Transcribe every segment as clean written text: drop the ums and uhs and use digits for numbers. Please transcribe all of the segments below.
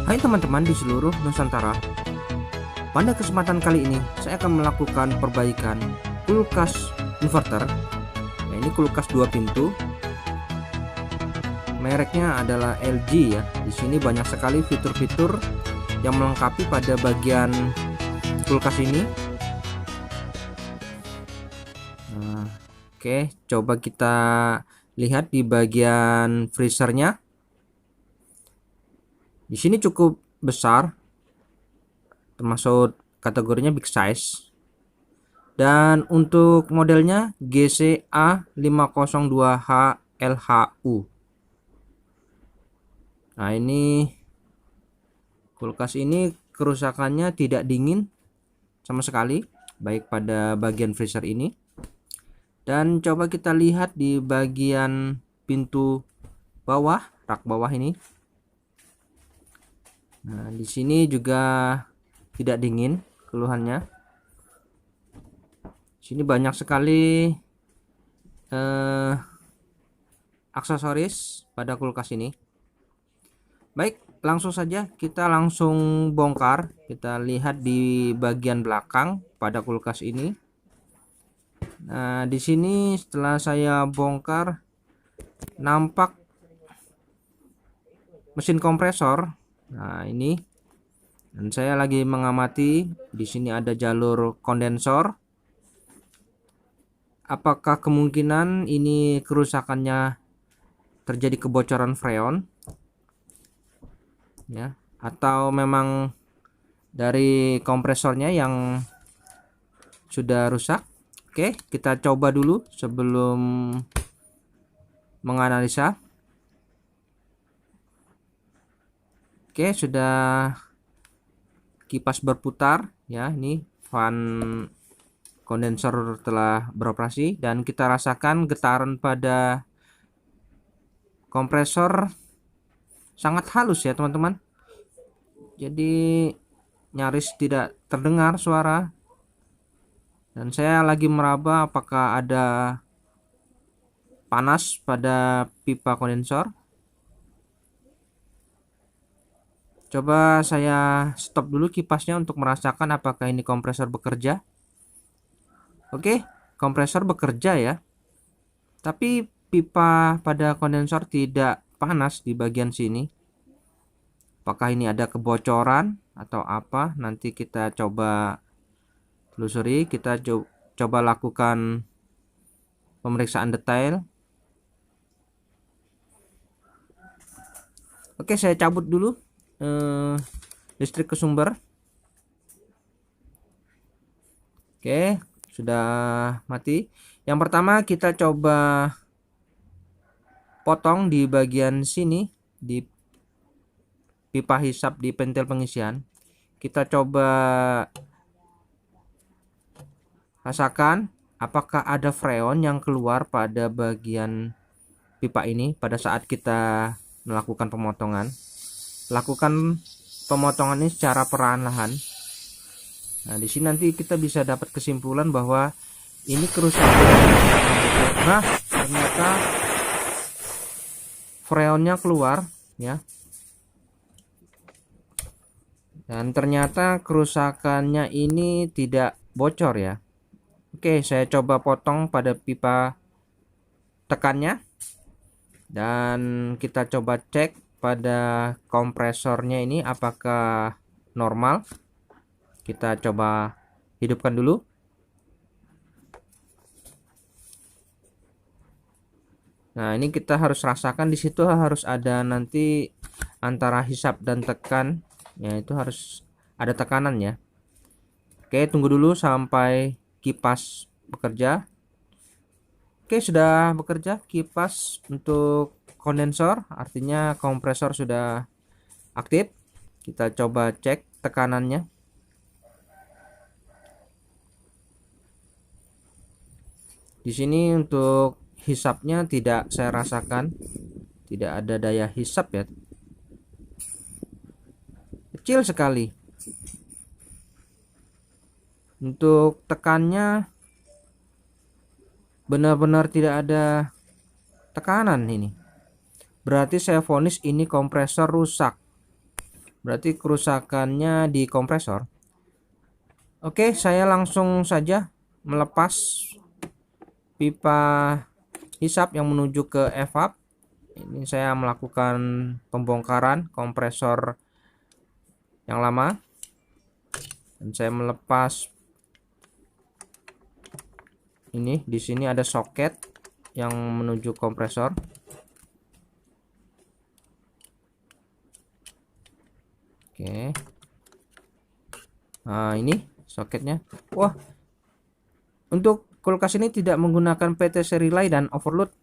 Hai teman-teman di seluruh Nusantara. Pada kesempatan kali ini saya akan melakukan perbaikan kulkas inverter. Nah, ini kulkas 2 pintu. Mereknya adalah LG ya. Di sini banyak sekali fitur-fitur yang melengkapi pada bagian kulkas ini. Nah, oke, coba kita lihat di bagian freezernya. Di sini cukup besar, termasuk kategorinya big size. Dan untuk modelnya GCA502HLHU. Nah, ini kulkas ini kerusakannya tidak dingin sama sekali, baik pada bagian freezer ini. Dan coba kita lihat di bagian pintu bawah, rak bawah ini. Nah, di sini juga tidak dingin keluhannya. Sini banyak sekali aksesoris pada kulkas ini. Baik, langsung saja kita langsung bongkar. Kita lihat di bagian belakang pada kulkas ini. Nah, di sini setelah saya bongkar nampak mesin kompresor. Nah, ini. Dan saya lagi mengamati, di sini ada jalur kondensor. Apakah kemungkinan ini kerusakannya terjadi kebocoran freon ya, atau memang dari kompresornya yang sudah rusak? Oke, kita coba dulu sebelum menganalisa. Oke, sudah kipas berputar ya. Ini fan kondensor telah beroperasi dan kita rasakan getaran pada kompresor sangat halus ya teman-teman. Jadi nyaris tidak terdengar suara. Dan saya lagi meraba apakah ada panas pada pipa kondensor. Coba saya stop dulu kipasnya untuk merasakan apakah ini kompresor bekerja. Oke, kompresor bekerja ya. Tapi pipa pada kondensor tidak panas di bagian sini. Apakah ini ada kebocoran atau apa? Nanti kita coba telusuri. Kita coba lakukan pemeriksaan detail. Oke, saya cabut dulu listrik ke sumber. Oke, sudah mati. Yang pertama kita coba potong di bagian sini di pipa hisap di pentil pengisian. Kita coba rasakan apakah ada freon yang keluar pada bagian pipa ini pada saat kita melakukan pemotongan. Lakukan pemotongan ini secara perlahan-lahan. Nah, di sini nanti kita bisa dapat kesimpulan bahwa ini kerusakan. Nah, ternyata freonnya keluar ya. Dan ternyata kerusakannya ini tidak bocor ya. Oke, saya coba potong pada pipa tekannya. Dan kita coba cek pada kompresornya ini apakah normal. Kita coba hidupkan dulu. Nah, ini kita harus rasakan di situ harus ada nanti antara hisap dan tekan. Ya, itu harus ada tekanan ya. Oke, tunggu dulu sampai kipas bekerja. Oke, sudah bekerja kipas untuk kondensor, artinya kompresor sudah aktif. Kita coba cek tekanannya. Di sini untuk hisapnya tidak saya rasakan, tidak ada daya hisap ya, kecil sekali. Untuk tekannya benar-benar tidak ada tekanan ini. Berarti saya vonis ini kompresor rusak. berarti kerusakannya di kompresor. Oke, saya langsung saja melepas pipa hisap yang menuju ke evap. Ini saya melakukan pembongkaran kompresor yang lama, dan saya melepas ini. Di sini ada soket yang menuju kompresor. Oke, nah ini soketnya. Wah, untuk kulkas ini tidak menggunakan PTC relay dan overload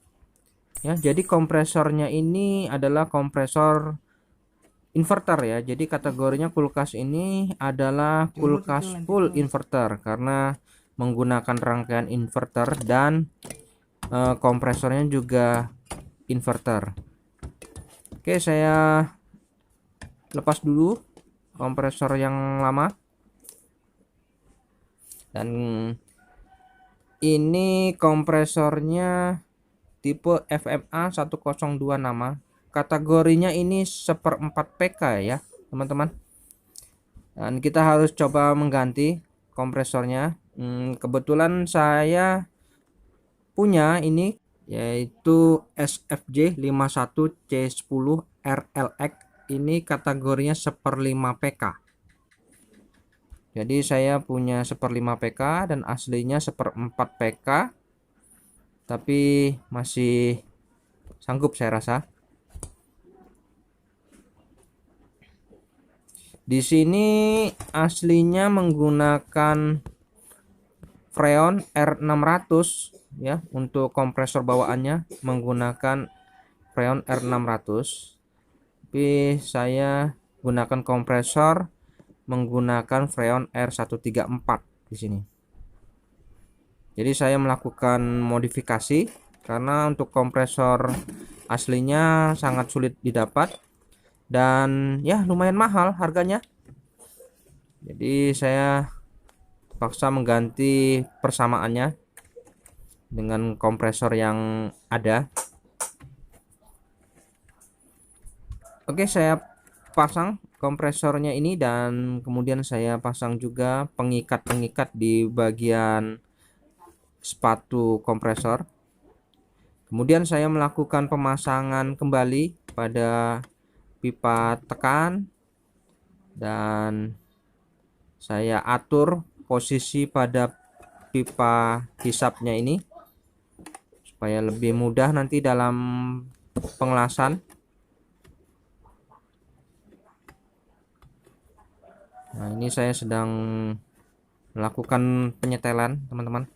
ya, jadi kompresornya ini adalah kompresor inverter ya. Jadi kategorinya kulkas ini adalah kulkas full inverter karena menggunakan rangkaian inverter dan kompresornya juga inverter. Oke, saya lepas dulu kompresor yang lama, dan ini kompresornya tipe FMA 102 nama. Kategorinya ini 1/4 PK ya teman-teman, dan kita harus coba mengganti kompresornya. Kebetulan saya punya ini yaitu SFJ 51C10 RLX. Ini kategorinya 1/5 PK. Jadi saya punya 1/5 PK dan aslinya 1/4 PK, tapi masih sanggup saya rasa. Di sini aslinya menggunakan Freon R600 ya, untuk kompresor bawaannya menggunakan Freon R600. Tapi saya gunakan kompresor menggunakan Freon R134 di sini. Jadi saya melakukan modifikasi karena untuk kompresor aslinya sangat sulit didapat dan ya lumayan mahal harganya. Jadi saya paksa mengganti persamaannya dengan kompresor yang ada. Oke, saya pasang kompresornya ini dan kemudian saya pasang juga pengikat-pengikat di bagian sepatu kompresor. Kemudian saya melakukan pemasangan kembali pada pipa tekan dan saya atur posisi pada pipa hisapnya ini supaya lebih mudah nanti dalam pengelasan. Nah, ini saya sedang melakukan penyetelan teman-teman.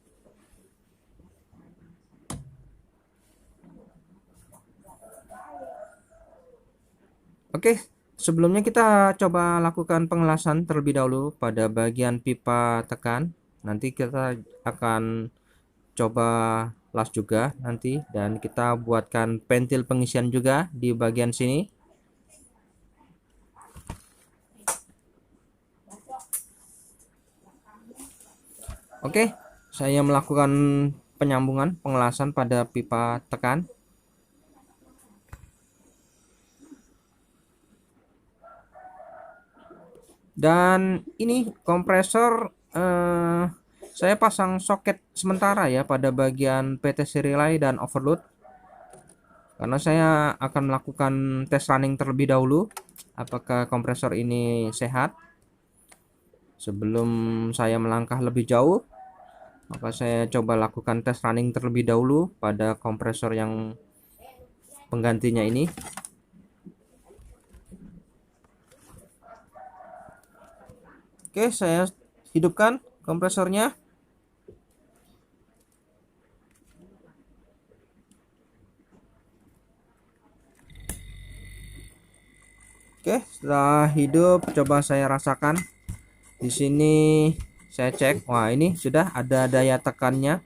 Oke, sebelumnya kita coba lakukan pengelasan terlebih dahulu pada bagian pipa tekan. Nanti kita akan coba las juga nanti, dan kita buatkan pentil pengisian juga di bagian sini. Oke, saya melakukan penyambungan pengelasan pada pipa tekan. Dan ini kompresor saya pasang soket sementara ya pada bagian PTC relay dan overload, karena saya akan melakukan tes running terlebih dahulu apakah kompresor ini sehat. Sebelum saya melangkah lebih jauh, maka saya coba lakukan tes running terlebih dahulu pada kompresor yang penggantinya ini. Oke, saya hidupkan kompresornya. Oke, setelah hidup coba saya rasakan. Di sini saya cek, wah ini sudah ada daya tekannya.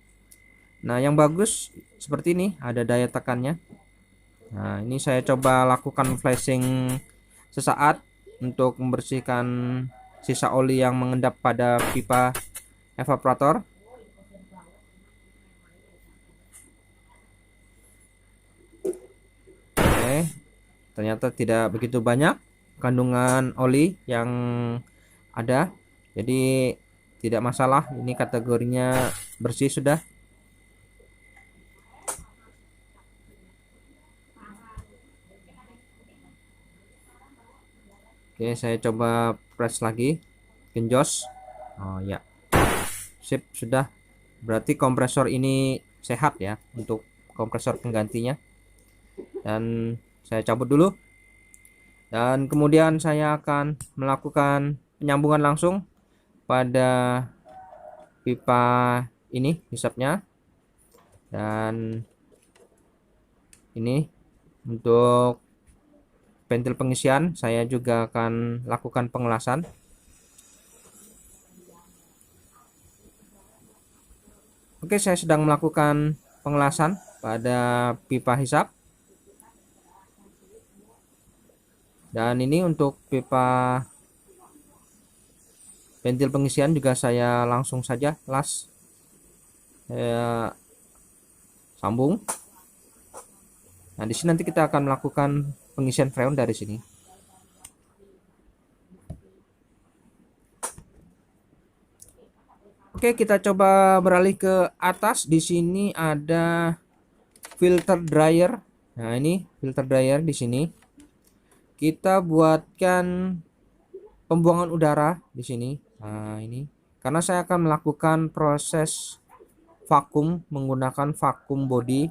Nah, yang bagus seperti ini, ada daya tekannya. Nah, ini saya coba lakukan flashing sesaat untuk membersihkan sisa oli yang mengendap pada pipa evaporator. Oke, ternyata tidak begitu banyak. kandungan oli yang ada, jadi tidak masalah, ini kategorinya bersih sudah. Oke, saya coba press lagi, genjos. Oh ya, sip, sudah. Berarti kompresor ini sehat ya untuk kompresor penggantinya. Dan saya cabut dulu. Dan kemudian saya akan melakukan penyambungan langsung pada pipa ini hisapnya. Dan ini untuk ventil pengisian saya juga akan lakukan pengelasan. Oke, saya sedang melakukan pengelasan pada pipa hisap. Dan ini untuk pipa ventil pengisian juga saya langsung saja las. Saya sambung. Nah, di sini nanti kita akan melakukan pengisian freon dari sini. Oke, kita coba beralih ke atas. Di sini ada filter dryer. Nah, ini filter dryer di sini. Kita buatkan pembuangan udara di sini. Nah, ini karena saya akan melakukan proses vakum menggunakan vakum body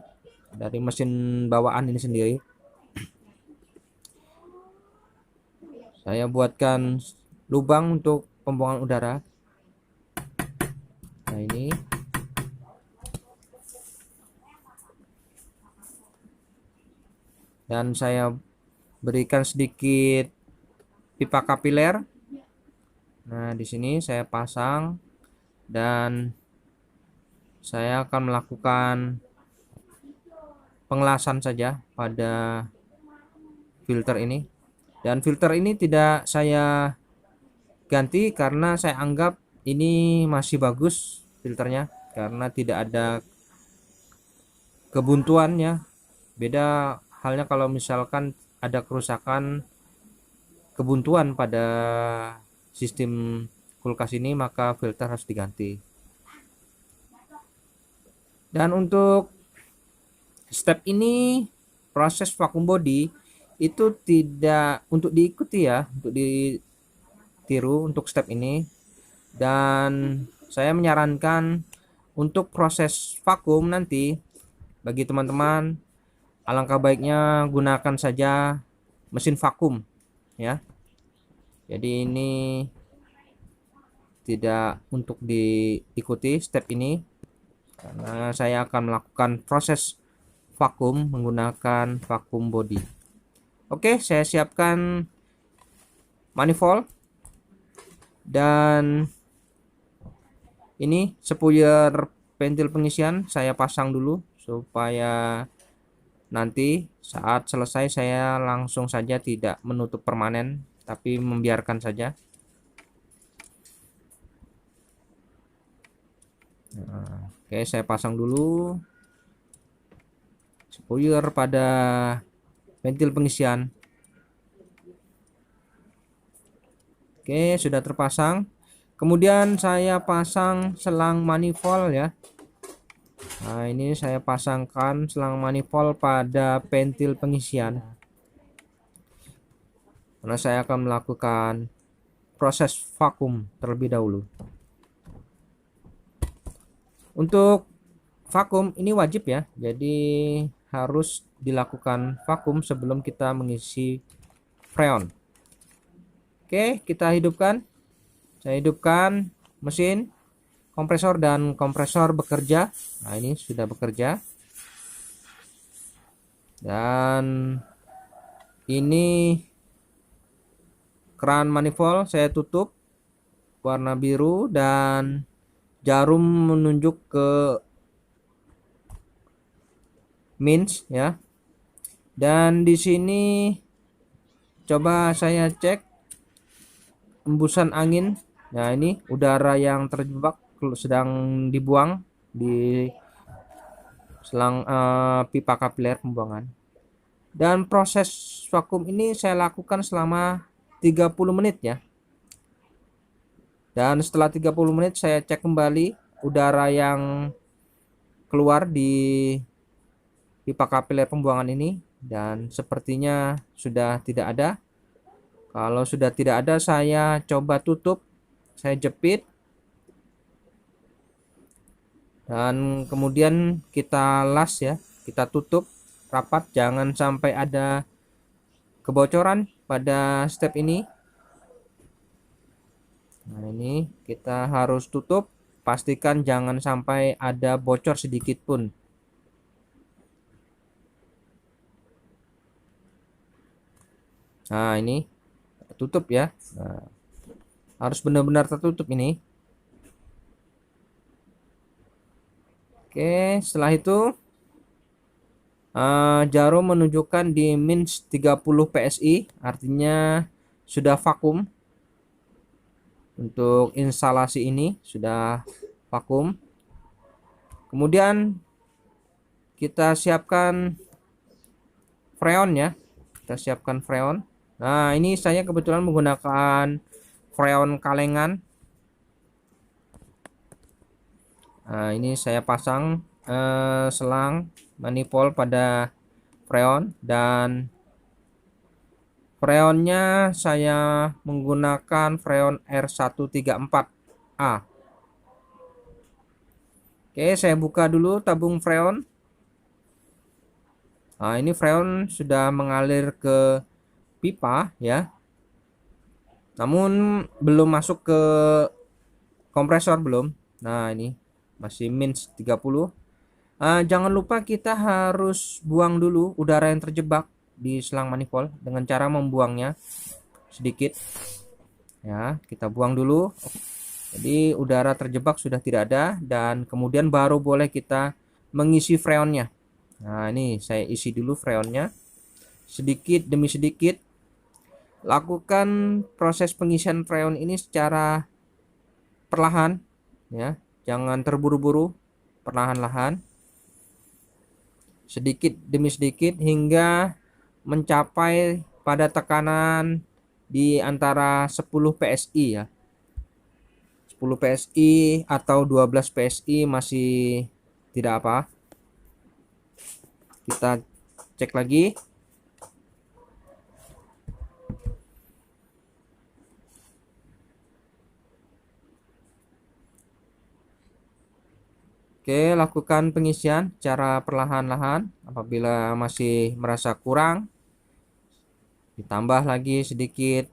dari mesin bawaan ini sendiri. Saya buatkan lubang untuk pembuangan udara. Nah, ini dan saya berikan sedikit pipa kapiler. Nah, di sini saya pasang dan saya akan melakukan pengelasan saja pada filter ini. Dan filter ini tidak saya ganti karena saya anggap ini masih bagus filternya karena tidak ada kebuntuannya. Beda halnya kalau misalkan ada kerusakan, kebuntuan pada sistem kulkas ini, maka filter harus diganti. Dan untuk step ini, proses vakum body itu tidak untuk diikuti ya, untuk ditiru untuk step ini. Dan saya menyarankan untuk proses vakum nanti bagi teman-teman, alangkah baiknya gunakan saja mesin vakum ya. Jadi ini tidak untuk diikuti step ini karena saya akan melakukan proses vakum menggunakan vakum body. Oke, saya siapkan manifold dan ini spoiler ventil pengisian saya pasang dulu supaya nanti saat selesai saya langsung saja tidak menutup permanen tapi membiarkan saja. Nah, oke, saya pasang dulu spoiler pada ventil pengisian. Oke, sudah terpasang. Kemudian saya pasang selang manifold ya. Nah, ini saya pasangkan selang manifold pada ventil pengisian. Karena saya akan melakukan proses vakum terlebih dahulu. Untuk vakum ini wajib ya, jadi harus dilakukan vakum sebelum kita mengisi freon. Oke, kita hidupkan. Saya hidupkan mesin kompresor dan kompresor bekerja. Nah, ini sudah bekerja. Dan ini keran manifold saya tutup warna biru dan jarum menunjuk ke mince ya. Dan di sini coba saya cek embusan angin. Nah, ini udara yang terjebak sedang dibuang di selang pipa kapiler pembuangan. Dan proses vakum ini saya lakukan selama 30 menit ya. Dan setelah 30 menit saya cek kembali udara yang keluar di pipa kapiler pembuangan ini, dan sepertinya sudah tidak ada. Kalau sudah tidak ada, saya coba tutup, saya jepit, dan kemudian kita las ya, kita tutup rapat, jangan sampai ada kebocoran pada step ini. Nah, ini kita harus tutup, pastikan jangan sampai ada bocor sedikit pun. Nah, ini tutup ya. Nah, harus benar-benar tertutup ini. Oke, setelah itu jarum menunjukkan di min 30 PSI, artinya sudah vakum. Untuk instalasi ini sudah vakum. Kemudian kita siapkan freon ya. Kita siapkan freon. Nah, ini saya kebetulan menggunakan freon kalengan. Nah, ini saya pasang selang manifold pada freon, dan freonnya saya menggunakan freon R134A. Oke, saya buka dulu tabung freon. Nah, ini freon sudah mengalir ke pipa ya. Namun belum masuk ke kompresor, belum. Nah, ini masih min 30. Jangan lupa kita harus buang dulu udara yang terjebak di selang manifold dengan cara membuangnya sedikit. Ya, kita buang dulu. Jadi udara terjebak sudah tidak ada, dan kemudian baru boleh kita mengisi freonnya. Nah, ini saya isi dulu freonnya sedikit demi sedikit. Lakukan proses pengisian freon ini secara perlahan ya, jangan terburu-buru, perlahan-lahan, sedikit demi sedikit hingga mencapai pada tekanan di antara 10 PSI ya. 10 PSI atau 12 PSI masih tidak apa. Kita cek lagi. Oke, lakukan pengisian secara perlahan-lahan. Apabila masih merasa kurang, ditambah lagi sedikit.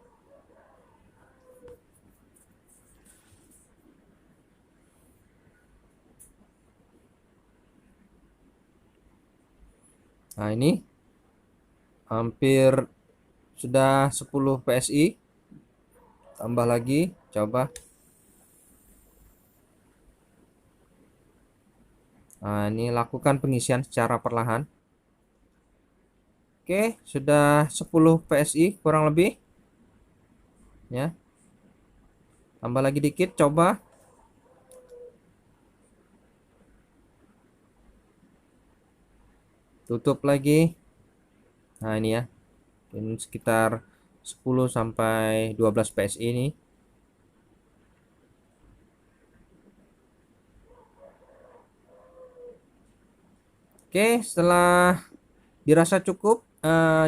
Nah, ini hampir sudah 10 PSI. Tambah lagi, coba. Nah, ini lakukan pengisian secara perlahan. Oke, sudah 10 PSI kurang lebih. Ya. Tambah lagi dikit, coba. Tutup lagi. Nah, ini ya. Ini sekitar 10 sampai 12 PSI ini. Oke, setelah dirasa cukup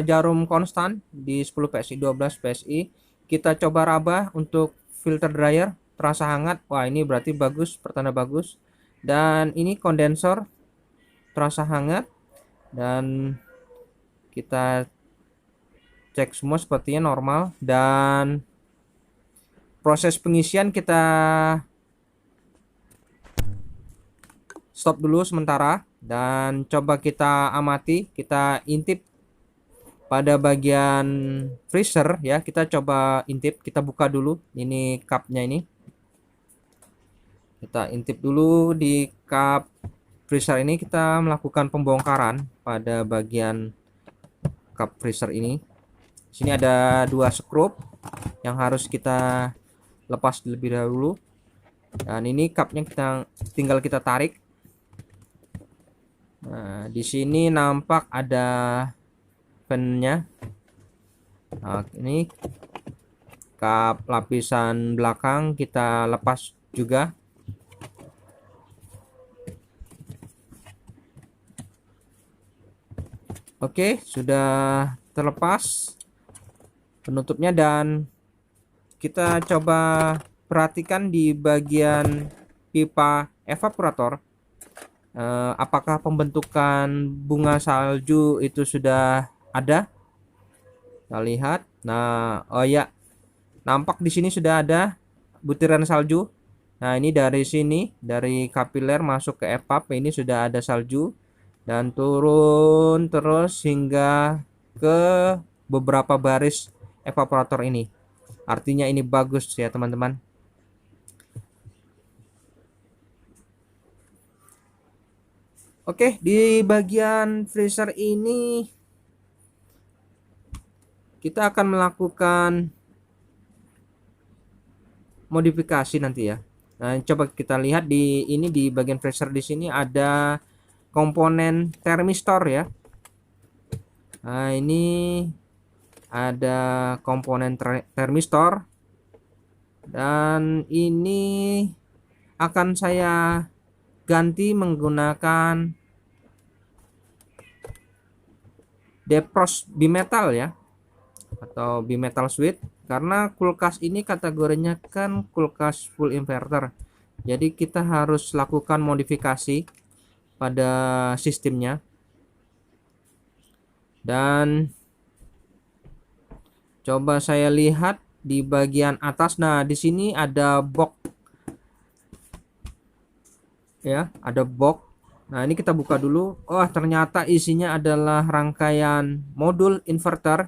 jarum konstan di 10 PSI, 12 PSI, kita coba raba untuk filter dryer terasa hangat. Wah, ini berarti bagus, pertanda bagus. Dan ini kondensor terasa hangat, dan kita cek semua sepertinya normal. Dan proses pengisian kita stop dulu sementara, dan coba kita amati, kita intip pada bagian freezer ya. Kita coba intip, kita buka dulu ini cupnya, ini kita intip dulu di cup freezer ini. Kita melakukan pembongkaran pada bagian cup freezer ini. Sini ada 2 skrup yang harus kita lepas terlebih dahulu, dan ini cupnya tinggal kita tarik. Nah, di sini nampak ada fan-nya. Nah, ini Kap lapisan belakang kita lepas juga. Oke, sudah terlepas penutupnya, dan kita coba perhatikan di bagian pipa evaporator. Apakah pembentukan bunga salju itu sudah ada? Kita lihat. Nah, oh ya, nampak di sini sudah ada butiran salju. Nah, ini dari sini, dari kapiler masuk ke evap, ini sudah ada salju dan turun terus hingga ke beberapa baris evaporator ini. Artinya ini bagus ya, teman-teman. Oke, di bagian freezer ini kita akan melakukan modifikasi nanti ya. Nah, coba kita lihat di ini, di bagian freezer di sini ada komponen termistor ya. Nah, ini ada komponen termistor, dan ini akan saya ganti menggunakan defrost bimetal ya, atau bimetal switch, karena kulkas ini kategorinya kan kulkas full inverter. Jadi kita harus lakukan modifikasi pada sistemnya. Dan coba saya lihat di bagian atas. Nah, di sini ada box ya, ada box. Nah, ini kita buka dulu. Oh, ternyata isinya adalah rangkaian modul inverter.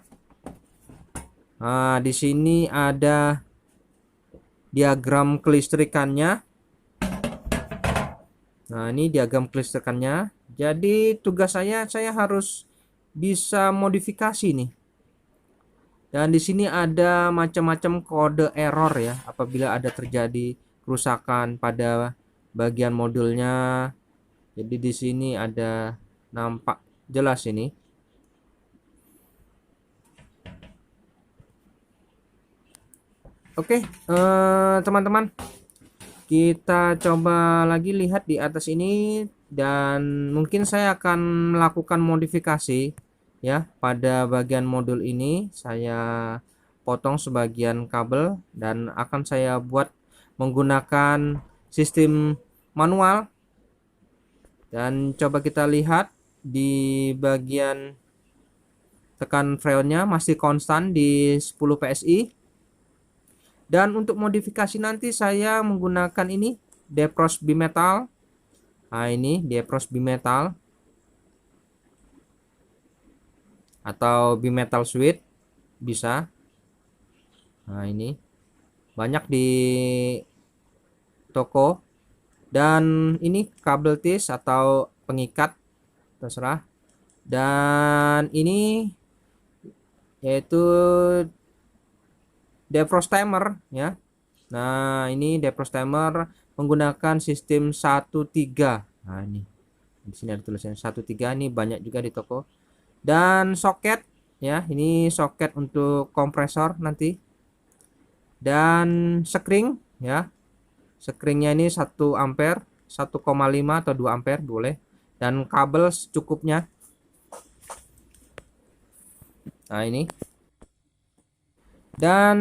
Nah, di sini ada diagram kelistrikannya. Nah, ini diagram kelistrikannya. Jadi tugas saya harus bisa modifikasi nih. Dan di sini ada macam-macam kode error ya, apabila ada terjadi kerusakan pada bagian modulnya. Jadi di sini ada nampak jelas ini. Oke, teman-teman, kita coba lagi lihat di atas ini, dan mungkin saya akan melakukan modifikasi ya pada bagian modul ini. Saya potong sebagian kabel dan akan saya buat menggunakan sistem manual. Dan coba kita lihat di bagian tekan freonnya masih konstan di 10 PSI. Dan untuk modifikasi nanti saya menggunakan ini defrost bimetal. Nah, ini defrost bimetal atau bimetal switch bisa. Nah, ini banyak di toko. Dan ini kabel tis atau pengikat, terserah. Dan ini yaitu defrost timer ya. Nah, ini defrost timer menggunakan sistem 13. Nah, ini di sini ada tulisannya 13, ini banyak juga di toko. Dan soket ya, ini soket untuk kompresor nanti. Dan sekring ya. Sekringnya ini 1 ampere, 1,5 atau 2 ampere boleh. Dan kabel secukupnya. Nah, ini. Dan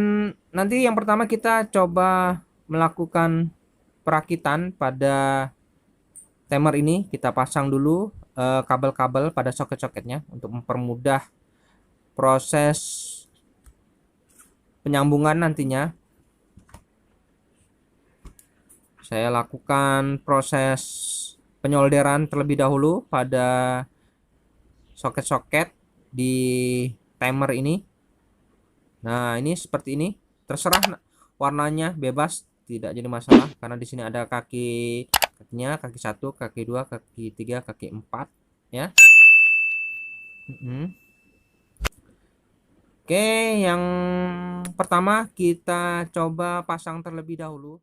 nanti yang pertama kita coba melakukan perakitan pada timer ini. Kita pasang dulu kabel-kabel pada soket-soketnya untuk mempermudah proses penyambungan nantinya. Saya lakukan proses penyolderan terlebih dahulu pada soket-soket di timer ini. Nah, ini seperti ini. Terserah warnanya, bebas, tidak jadi masalah karena di sini ada kakinya, kaki 1, kaki 2, kaki 3, kaki 4 ya. Oke, yang pertama kita coba pasang terlebih dahulu.